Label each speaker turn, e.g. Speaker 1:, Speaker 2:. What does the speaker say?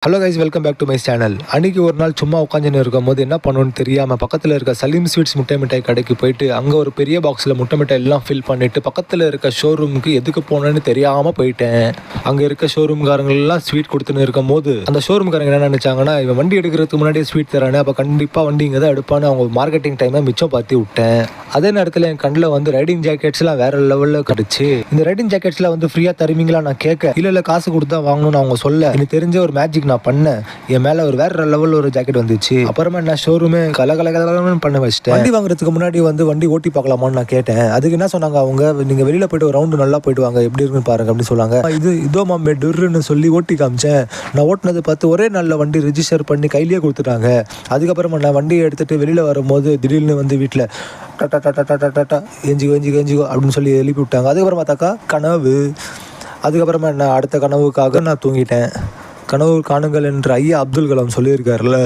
Speaker 1: Hello guys, welcome back to my channel. அன்றைக்கி ஒரு நாள் சும்மா உட்காந்துன்னு இருக்கும் போது என்ன பண்ணணும்னு தெரியாமல் பக்கத்தில் இருக்க சலீம் ஸ்வீட்ஸ் முட்டை மிட்டாய் கடைக்கு போயிட்டு அங்கே ஒரு பெரிய பாக்ஸில் முட்டை மிட்டாய் எல்லாம் ஃபில் பண்ணிவிட்டு பக்கத்தில் இருக்க ஷோரூமுக்கு எதுக்கு போனேன்னு தெரியாமல் போயிட்டேன். அங்கே இருக்க ஷோரூம்காரங்களெல்லாம் ஸ்வீட் கொடுத்துன்னு இருக்கும் போது அந்த ஷோரூம்காரங்க என்ன நினச்சாங்கன்னா, இவன் வண்டி எடுக்கிறதுக்கு முன்னாடியே ஸ்வீட் தரானே, அப்போ கண்டிப்பாக வண்டி இங்கே தான் எடுப்பான்னு அவங்க மார்க்கெட்டிங் டைமை மிச்சம் பார்த்து விட்டேன். அதே நேரத்தில் என் கண்ணில் வந்து ரைடிங் ஜாக்கெட்ஸ்லாம் வேறு லெவலில் கிடச்சி, இந்த ரைடிங் ஜாக்கெட்ஸ்லாம் வந்து ஃப்ரீயாக தருவீங்களா நான் கேட்க, இல்லை காசு கொடுத்து தான் வாங்கணும்னு அவங்க சொல்ல, எனக்கு தெரிஞ்ச ஒரு மேஜிக் நான் பண்ணேன். என் மேலே ஒரு வேற லெவலில் ஒரு ஜாக்கெட் வந்துச்சு. அப்புறமா நான் ஷோரூமே கலகலகலன்னு பண்ண வச்சிட்டேன். வண்டி வாங்குறதுக்கு முன்னாடி வந்து வண்டி ஓட்டி பார்க்கலாமான்னு நான் கேட்டேன். அதுக்கு என்ன சொன்னாங்க அவங்க, நீங்கள் வெளியில் போயிட்டு ஒரு ரவுண்டு நல்லா போயிட்டு வாங்க, எப்படி இருக்குன்னு பாருங்க அப்படின்னு சொன்னாங்க. இதோ மாமே டுர்ன்னு சொல்லி ஓட்டி காமிச்சேன். நான் ஓட்டினது பார்த்து ஒரே நல்ல வண்டி ரிஜிஸ்டர் பண்ணி கையிலேயே கொடுத்துட்டாங்க. அதுக்கப்புறமா நான் வண்டியை எடுத்துகிட்டு வெளியில் வரும்போது திடீர்னு வந்து வீட்டில் டாட்டா டாட்டா டாட்டா டாட்டா எஞ்சிக்கோ அப்படின்னு சொல்லி எழுப்பி விட்டாங்க. அதுக்கப்புறம் பார்த்தாக்கா கனவு. அதுக்கப்புறமா என்ன, அடுத்த கனவுக்காக நான் தூங்கிட்டேன். கனவு காணுங்கள் என்று ஐயா அப்துல் கலாம் சொல்லியிருக்காருல்ல.